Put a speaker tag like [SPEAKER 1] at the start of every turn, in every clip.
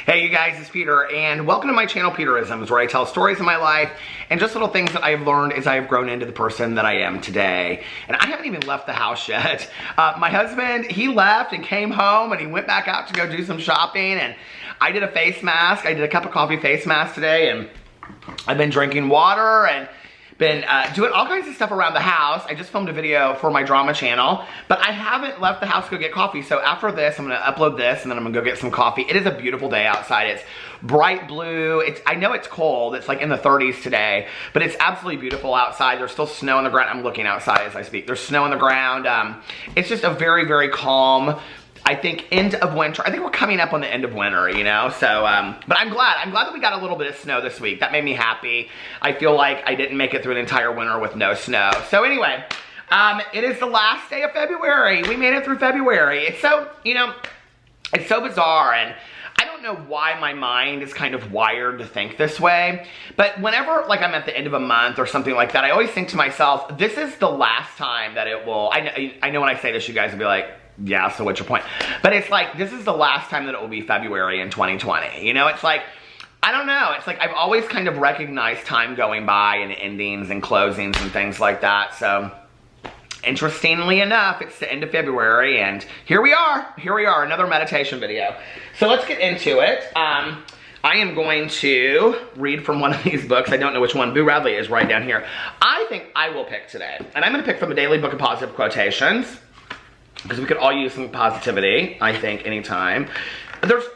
[SPEAKER 1] Hey you guys, it's Peter, and welcome to my channel, Peterisms, where I tell stories of my life and just little things that I have learned as I have grown into the person that I am today. And I haven't even left the house yet. My husband, he left and came home, and he went back out to go do some shopping, and I did a face mask. I did a cup of coffee face mask today, and I've been drinking water and been doing all kinds of stuff around the house. I just filmed a video for my drama channel, but I haven't left the house to go get coffee. So after this, I'm gonna upload this and then I'm gonna go get some coffee. It is a beautiful day outside. It's bright blue. I know it's cold. It's like in the 30s today, but it's absolutely beautiful outside. There's still snow on the ground. I'm looking outside as I speak. There's snow on the ground. It's just a very, very calm, I think, end of winter. I think we're coming up on the end of winter, you know? So, but I'm glad that we got a little bit of snow this week. That made me happy. I feel like I didn't make it through an entire winter with no snow. So anyway, it is the last day of February. We made it through February. It's so, you know, it's so bizarre, and I don't know why my mind is kind of wired to think this way, but whenever, like, I'm at the end of a month or something like that, I always think to myself, this is the last time that it will, I know when I say this, you guys will be like, yeah, so what's your point? But it's like, this is the last time that it will be February in 2020. You know, it's like, I don't know. It's like, I've always kind of recognized time going by and endings and closings and things like that. So, interestingly enough, it's the end of February, and here we are, another meditation video. So let's get into it. I am going to read from one of these books. I don't know which one. Boo Radley is right down here. I think I will pick today. And I'm going to pick from the Daily Book of Positive Quotations, because we could all use some positivity, I think, anytime.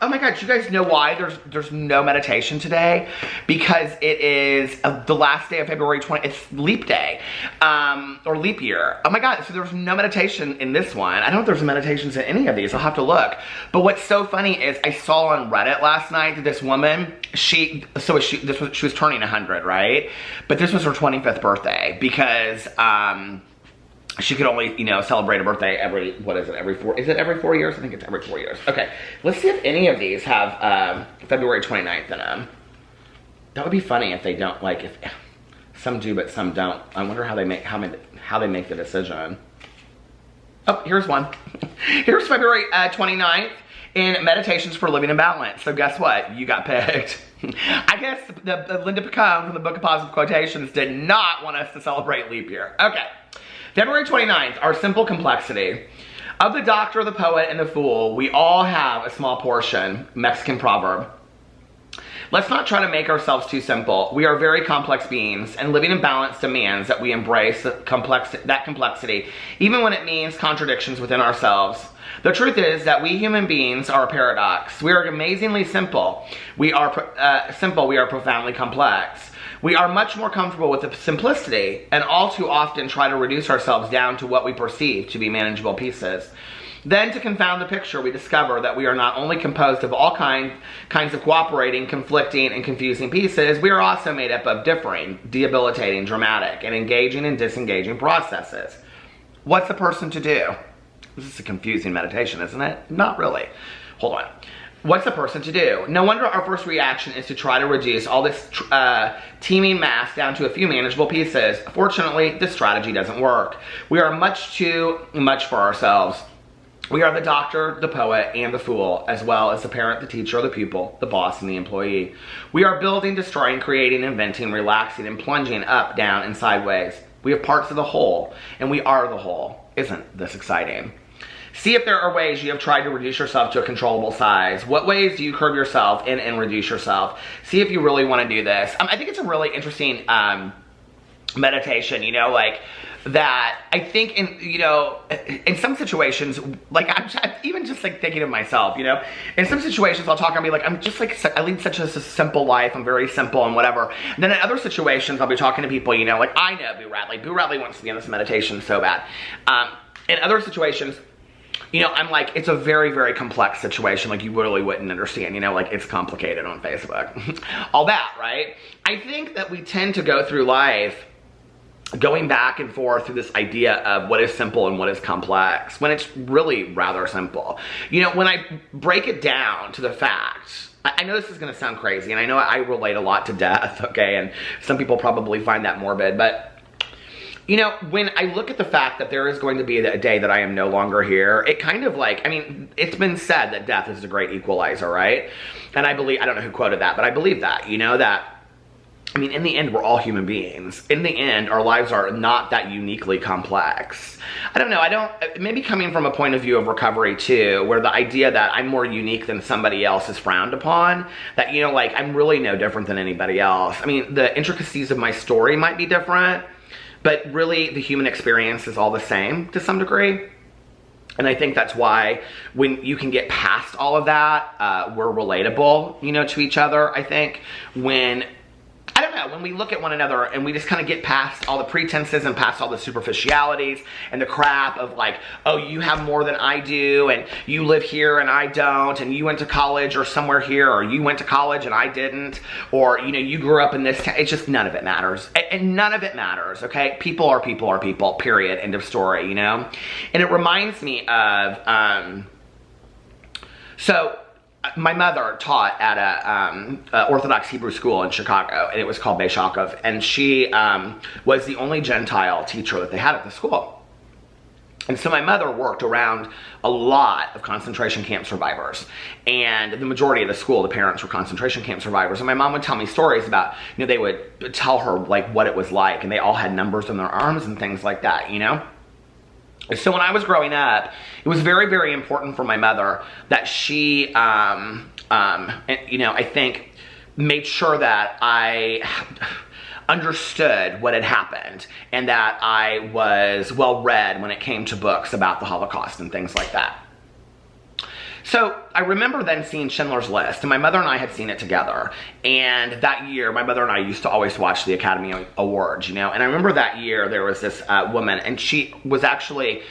[SPEAKER 1] Oh my God, you guys know why there's no meditation today? Because it is the last day of February 20, it's leap day, or leap year. Oh my God, so there's no meditation in this one. I don't know if there's meditations in any of these, I'll have to look. But what's so funny is I saw on Reddit last night that this woman, she was turning 100, right? But this was her 25th birthday, because, she could only, you know, celebrate a birthday every, is it every 4 years? I think it's every 4 years. Okay, let's see if any of these have February 29th in them. That would be funny if they don't, like, if some do but some don't. I wonder how they make, how they make the decision. Oh, here's one. Here's February 29th in Meditations for Living in Balance. So guess what? You got picked. I guess the Linda Picone from the Book of Positive Quotations did not want us to celebrate leap year. Okay. February 29th, our simple complexity. Of the doctor, the poet, and the fool, we all have a small portion. Mexican proverb. Let's not try to make ourselves too simple. We are very complex beings, and living in balance demands that we embrace that complexity, even when it means contradictions within ourselves. The truth is that we human beings are a paradox. We are amazingly simple. We are profoundly complex. We are much more comfortable with the simplicity, and all too often try to reduce ourselves down to what we perceive to be manageable pieces. Then, to confound the picture, we discover that we are not only composed of all kinds of cooperating, conflicting, and confusing pieces, we are also made up of differing, debilitating, dramatic, and engaging and disengaging processes. What's a person to do? This is a confusing meditation, isn't it? Not really. Hold on. What's a person to do? No wonder our first reaction is to try to reduce all this teeming mass down to a few manageable pieces. Fortunately, this strategy doesn't work. We are much too much for ourselves. We are the doctor, the poet, and the fool, as well as the parent, the teacher, the pupil, the boss, and the employee. We are building, destroying, creating, inventing, relaxing, and plunging up, down, and sideways. We have parts of the whole, and we are the whole. Isn't this exciting? See if there are ways you have tried to reduce yourself to a controllable size. What ways do you curb yourself and reduce yourself? See if you really want to do this. I think it's a really interesting meditation, you know, like that. I think in some situations, like I'm even just like thinking of myself, you know, in some situations I'll talk and be like, I'm just like, I lead such a simple life. I'm very simple and whatever. And then in other situations, I'll be talking to people, you know, like I know Boo Radley. Boo Radley wants to be in this meditation so bad. In other situations, you know, I'm like, it's a very, very complex situation. Like, you really wouldn't understand, you know, like, it's complicated on Facebook. All that, right? I think that we tend to go through life going back and forth through this idea of what is simple and what is complex, when it's really rather simple. You know, when I break it down to the facts, I know this is going to sound crazy, and I know I relate a lot to death, okay? And some people probably find that morbid, but You know, when I look at the fact that there is going to be a day that I am no longer here, it kind of like, I mean, it's been said that death is a great equalizer, right? And I believe, I don't know who quoted that, but I believe that, you know, that, I mean, in the end, we're all human beings. In the end, our lives are not that uniquely complex. I don't know, maybe coming from a point of view of recovery too, where the idea that I'm more unique than somebody else is frowned upon, that, you know, like, I'm really no different than anybody else. I mean, the intricacies of my story might be different, but really the human experience is all the same to some degree. And I think that's why when you can get past all of that, we're relatable, you know, to each other. I think when, I don't know, when we look at one another and we just kind of get past all the pretenses and past all the superficialities and the crap of like, oh, you have more than I do, and you live here and I don't, and you went to college or somewhere here, or you went to college and I didn't, or, you know, you grew up in this town. It's just, none of it matters. And none of it matters, okay? People are people are people, period, end of story, you know? And it reminds me of, my mother taught at a Orthodox Hebrew school in Chicago, and it was called Beis Yaakov, and she was the only Gentile teacher that they had at the school. And so my mother worked around a lot of concentration camp survivors, and the majority of the school, the parents were concentration camp survivors. And my mom would tell me stories about, you know, they would tell her like what it was like, and they all had numbers on their arms and things like that, you know? So when I was growing up, it was very, very important for my mother that she, you know, I think made sure that I understood what had happened and that I was well read when it came to books about the Holocaust and things like that. So I remember then seeing Schindler's List, and my mother and I had seen it together. And that year, my mother and I used to always watch the Academy Awards, you know. And I remember that year there was this woman, and she was actually,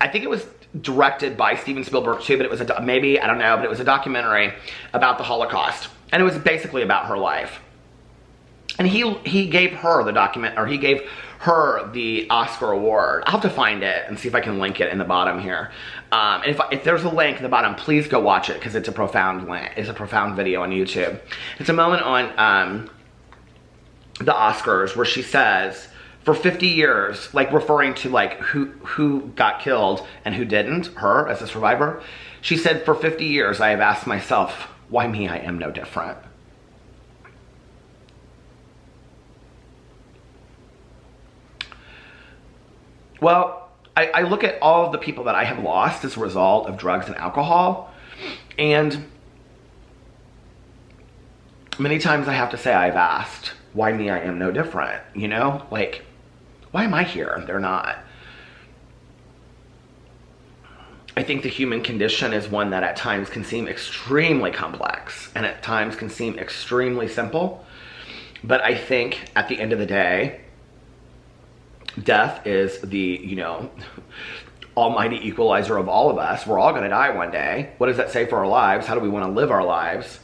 [SPEAKER 1] I think it was directed by Steven Spielberg too, but it was maybe, I don't know, but it was a documentary about the Holocaust. And it was basically about her life. And he gave her the document, or he gave her the Oscar award. I'll have to find it and see if I can link it in the bottom here. And if there's a link in the bottom, please go watch it, because it's a profound link. It's a profound video on YouTube. It's a moment on the Oscars where she says, for 50 years, like referring to like who got killed and who didn't, her as a survivor. She said, for 50 years I have asked myself, why me? I am no different. Well, I look at all of the people that I have lost as a result of drugs and alcohol, and many times I have to say I've asked, why me? I am no different, you know? Like, why am I here and they're not? I think the human condition is one that at times can seem extremely complex and at times can seem extremely simple. But I think at the end of the day, death is the, you know, almighty equalizer of all of us. We're all going to die one day. What does that say for our lives? How do we want to live our lives?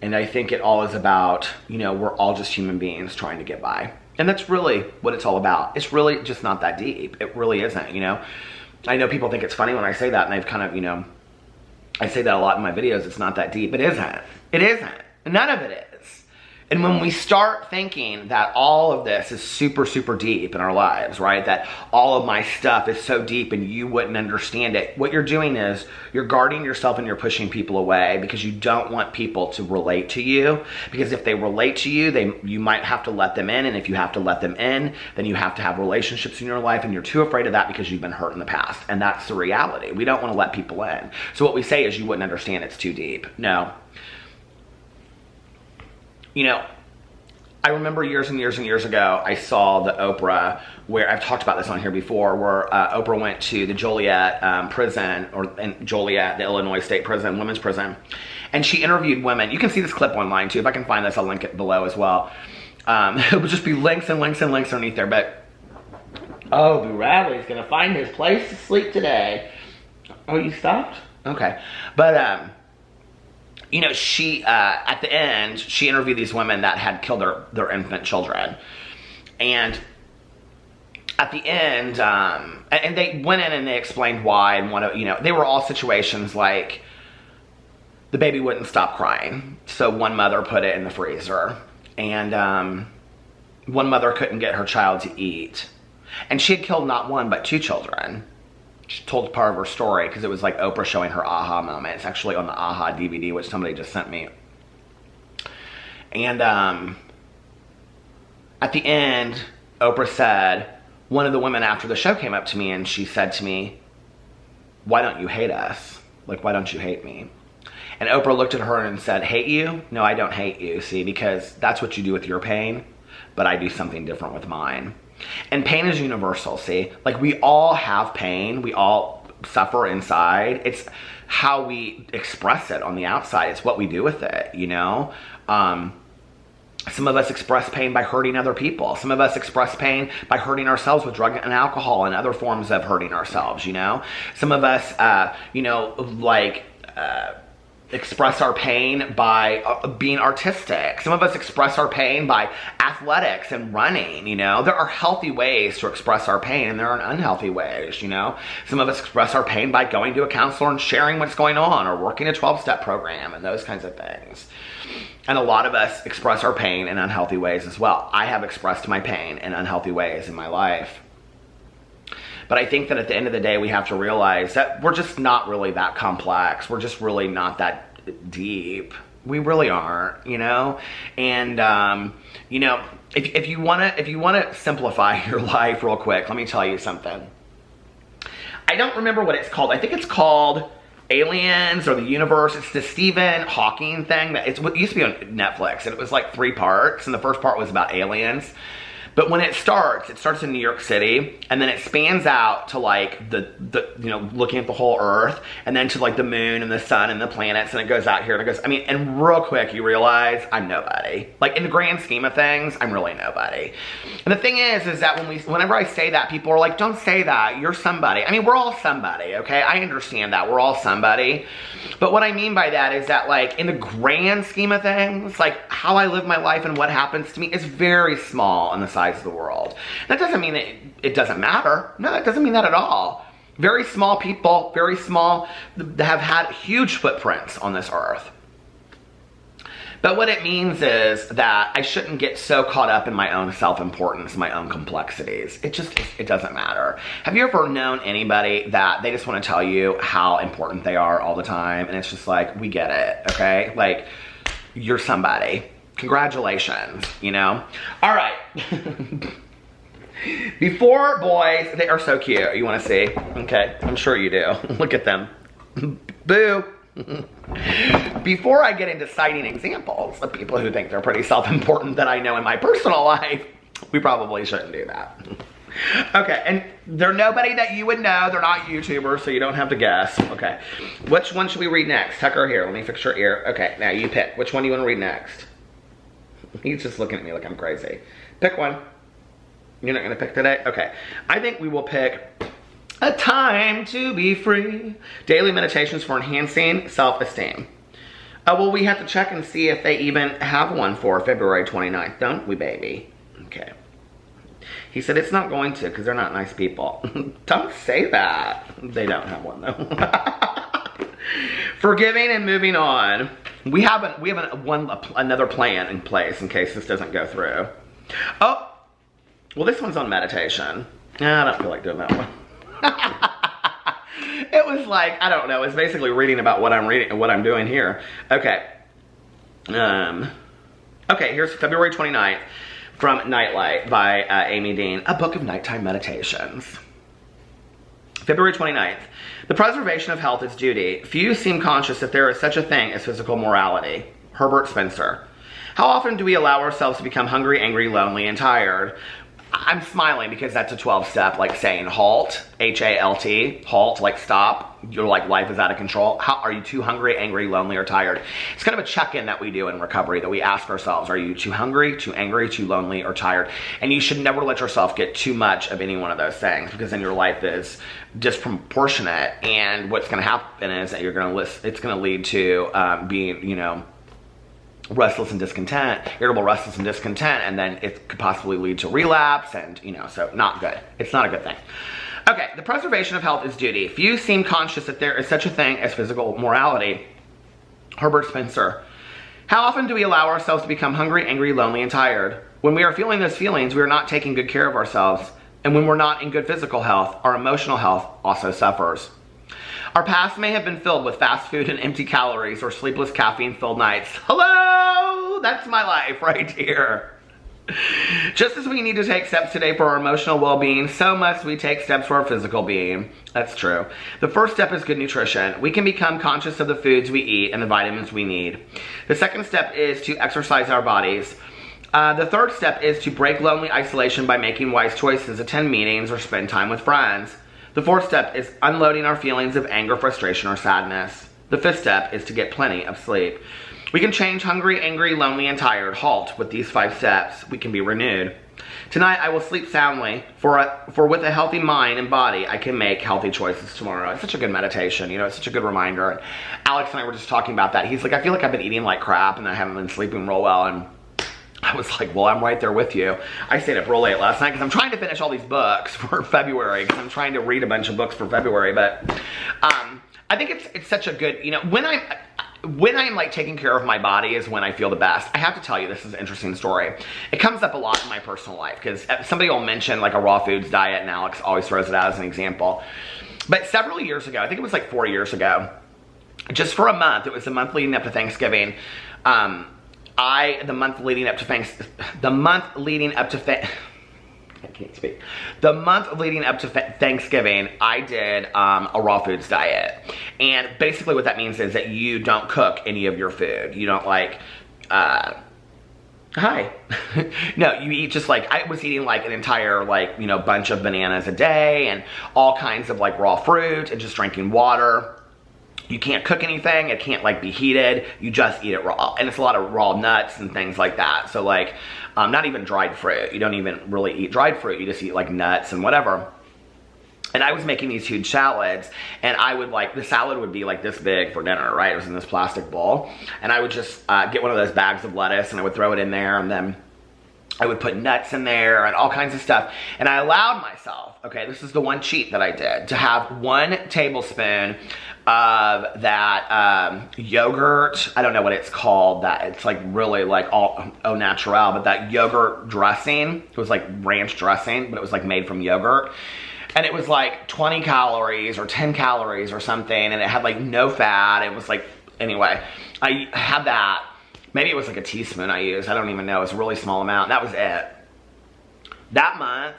[SPEAKER 1] And I think it all is about, you know, we're all just human beings trying to get by. And that's really what it's all about. It's really just not that deep. It really isn't, you know. I know people think it's funny when I say that, and I've kind of, you know, I say that a lot in my videos. It's not that deep. It isn't. It isn't. None of it is. And when we start thinking that all of this is super, super deep in our lives, right? That all of my stuff is so deep and you wouldn't understand it. What you're doing is you're guarding yourself and you're pushing people away because you don't want people to relate to you. Because if they relate to you, you might have to let them in. And if you have to let them in, then you have to have relationships in your life. And you're too afraid of that because you've been hurt in the past. And that's the reality. We don't want to let people in. So what we say is you wouldn't understand, it's too deep. No. You know, I remember years and years and years ago, I saw the Oprah, where I've talked about this on here before, where Oprah went to the Joliet prison, or in Joliet, the Illinois State Prison, women's prison, and she interviewed women. You can see this clip online too. If I can find this, I'll link it below as well. It would just be links and links and links underneath there, but, oh, Boo Radley's gonna find his place to sleep today. Oh, you stopped? Okay. But, you know, she, at the end, she interviewed these women that had killed their infant children. And at the end, and they went in and they explained why, and one of, you know, they were all situations like the baby wouldn't stop crying. So one mother put it in the freezer. And one mother couldn't get her child to eat. And she had killed not one, but 2 children. She told part of her story because it was like Oprah showing her aha moment. It's actually on the aha DVD, which somebody just sent me. And at the end, Oprah said, one of the women after the show came up to me and she said to me, why don't you hate us? Like, why don't you hate me? And Oprah looked at her and said, hate you? No, I don't hate you, see, because that's what you do with your pain, but I do something different with mine. And pain is universal, see? Like, we all have pain. We all suffer inside. It's how we express it on the outside. It's what we do with it, you know? Some of us express pain by hurting other people. Some of us express pain by hurting ourselves with drug and alcohol and other forms of hurting ourselves, you know? Some of us, you know, like, express our pain by being artistic. Some of us express our pain by athletics and running, you know? There are healthy ways to express our pain and there are unhealthy ways, you know? Some of us express our pain by going to a counselor and sharing what's going on or working a 12-step program and those kinds of things. And a lot of us express our pain in unhealthy ways as well. I have expressed my pain in unhealthy ways in my life. But I think that at the end of the day, we have to realize that we're just not really that complex. We're just really not that deep. We really aren't, you know? And, you know, if you wanna simplify your life real quick, let me tell you something. I don't remember what it's called. I think it's called Aliens or the Universe. It's the Stephen Hawking thing. It used to be on Netflix, and it was like 3 parts, and the first part was about aliens. But when it starts in New York City, and then it spans out to like the you know, looking at the whole Earth, and then to like the moon and the sun and the planets, and it goes out here and it goes, I mean, and real quick you realize I'm nobody. Like, in the grand scheme of things, I'm really nobody. And the thing is that whenever I say that, people are like, don't say that, you're somebody. I mean, we're all somebody, okay? I understand that, we're all somebody. But what I mean by that is that, like, in the grand scheme of things, like, how I live my life and what happens to me is very small in the size of the world. That doesn't mean that it doesn't matter. No, it doesn't mean that at all. Very small people, very small, have had huge footprints on this earth. But what it means is that I shouldn't get so caught up in my own self-importance, my own complexities. It doesn't matter. Have you ever known anybody that they just want to tell you how important they are all the time? And it's just like, we get it, okay? Like, you're somebody. Congratulations, you know? All right. Before, boys, they are so cute. You want to see? Okay, I'm sure you do. Look at them. Boo. Before I get into citing examples of people who think they're pretty self-important that I know in my personal life, we probably shouldn't do that. Okay, and they're nobody that you would know. They're not YouTubers, so you don't have to guess. Okay, which one should we read next? Tucker, here, let me fix your ear. Okay, now you pick. Which one do you want to read next? He's just looking at me like I'm crazy. Pick one. You're not gonna pick today? Okay. I think we will pick A Time to Be Free. Daily Meditations for Enhancing Self-Esteem. Well, we have to check and see if they even have one for February 29th, don't we, baby? Okay. He said it's not going to because they're not nice people. Don't say that. They don't have one, though. Forgiving and moving on. We have another plan in place in case this doesn't go through. Oh, well, this one's on meditation. I don't feel like doing that one. It was like, I don't know, it's basically reading about what I'm reading and what I'm doing here. Okay. Okay, here's February 29th from Nightlight by Amy Dean, a book of nighttime meditations. February 29th. The preservation of health is duty. Few seem conscious that there is such a thing as physical morality. Herbert Spencer. How often do we allow ourselves to become hungry, angry, lonely, and tired? I'm smiling because that's a 12-step, like saying halt, H-A-L-T, halt, like stop. Your like life is out of control. How are you too hungry, angry, lonely, or tired? It's kind of a check-in that we do in recovery that we ask ourselves, are you too hungry, too angry, too lonely, or tired? And you should never let yourself get too much of any one of those things because then your life is disproportionate, and what's going to happen is that it's going to lead to being, you know, restless and discontent, irritable, restless, and discontent, and then it could possibly lead to relapse, and, you know, so not good. It's not a good thing. Okay, the preservation of health is duty. Few seem conscious that there is such a thing as physical morality. Herbert Spencer. How often do we allow ourselves to become hungry, angry, lonely, and tired? When we are feeling those feelings, we are not taking good care of ourselves And when we're not in good physical health, our emotional health also suffers. Our past may have been filled with fast food and empty calories or sleepless caffeine-filled nights. Hello! That's my life right here. Just as we need to take steps today for our emotional well-being, so must we take steps for our physical being. That's true. The first step is good nutrition. We can become conscious of the foods we eat and the vitamins we need. The second step is to exercise our bodies. The third step is to break lonely isolation by making wise choices, attend meetings, or spend time with friends. The fourth step is unloading our feelings of anger, frustration, or sadness. The fifth step is to get plenty of sleep. We can change hungry, angry, lonely, and tired. Halt. With these 5 steps, we can be renewed. Tonight, I will sleep soundly, for with a healthy mind and body, I can make healthy choices tomorrow. It's such a good meditation, you know, it's such a good reminder. And Alex and I were just talking about that. He's like, I feel like I've been eating like crap, and I haven't been sleeping real well, and I was like, well, I'm right there with you. I stayed up real late last night because I'm trying to finish all these books for February, because I'm trying to read a bunch of books for February, but I think it's such a good, you know, when I'm like taking care of my body is when I feel the best. I have to tell you, this is an interesting story. It comes up a lot in my personal life because somebody will mention like a raw foods diet, and Alex always throws it out as an example. But several years ago, I think it was like 4 years ago, just for a month, it was the month leading up to Thanksgiving. The month leading up to Thanksgiving, I did a raw foods diet. And basically what that means is that you don't cook any of your food. You don't like, hi. No, you eat just like, I was eating like an entire like, you know, bunch of bananas a day and all kinds of like raw fruit and just drinking water. You can't cook anything, it can't like be heated, you just eat it raw. And it's a lot of raw nuts and things like that. So like, not even dried fruit. You don't even really eat dried fruit, you just eat like nuts and whatever. And I was making these huge salads, and I would like, the salad would be like this big for dinner, right? It was in this plastic bowl. And I would just get one of those bags of lettuce and I would throw it in there, and then I would put nuts in there and all kinds of stuff. And I allowed myself, okay, this is the one cheat that I did, to have 1 tablespoon of that yogurt, I don't know what it's called, that it's like really like all au naturel, but that yogurt dressing, it was like ranch dressing, but it was like made from yogurt. And it was like 20 calories or 10 calories or something, and it had like no fat. It was like, anyway, I had that. Maybe it was like a teaspoon I used. I don't even know. It's a really small amount. That was it. That month,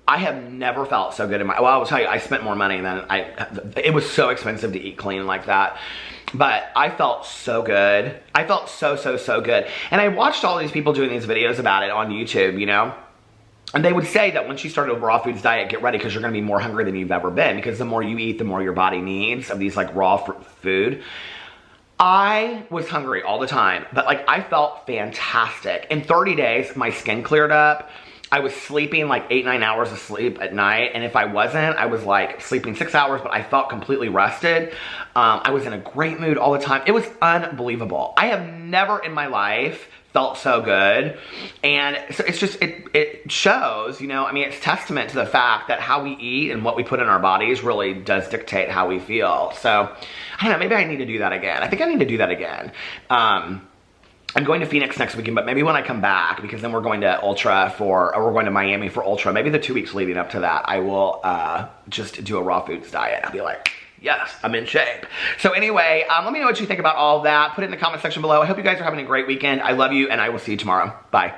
[SPEAKER 1] I have never felt so good in my, well, I will tell you, I spent more money than it was so expensive to eat clean like that. But I felt so good. I felt so good. And I watched all these people doing these videos about it on YouTube, you know? And they would say that once you start a raw foods diet, get ready because you're going to be more hungry than you've ever been. Because the more you eat, the more your body needs of these like raw food. I was hungry all the time, but like I felt fantastic. In 30 days, my skin cleared up. I was sleeping like 8-9 hours of sleep at night. And if I wasn't, I was like sleeping 6 hours, but I felt completely rested. I was in a great mood all the time. It was unbelievable. I have never in my life felt so good. And so it's just, it shows, you know, I mean, it's testament to the fact that how we eat and what we put in our bodies really does dictate how we feel. So I don't know, maybe I need to do that again. I think I need to do that again. I'm going to Phoenix next weekend, but maybe when I come back, because then we're going to we're going to Miami for Ultra. Maybe the 2 weeks leading up to that, I will just do a raw foods diet. I'll be like, yes, I'm in shape. So anyway, let me know what you think about all of that. Put it in the comment section below. I hope you guys are having a great weekend. I love you, and I will see you tomorrow. Bye.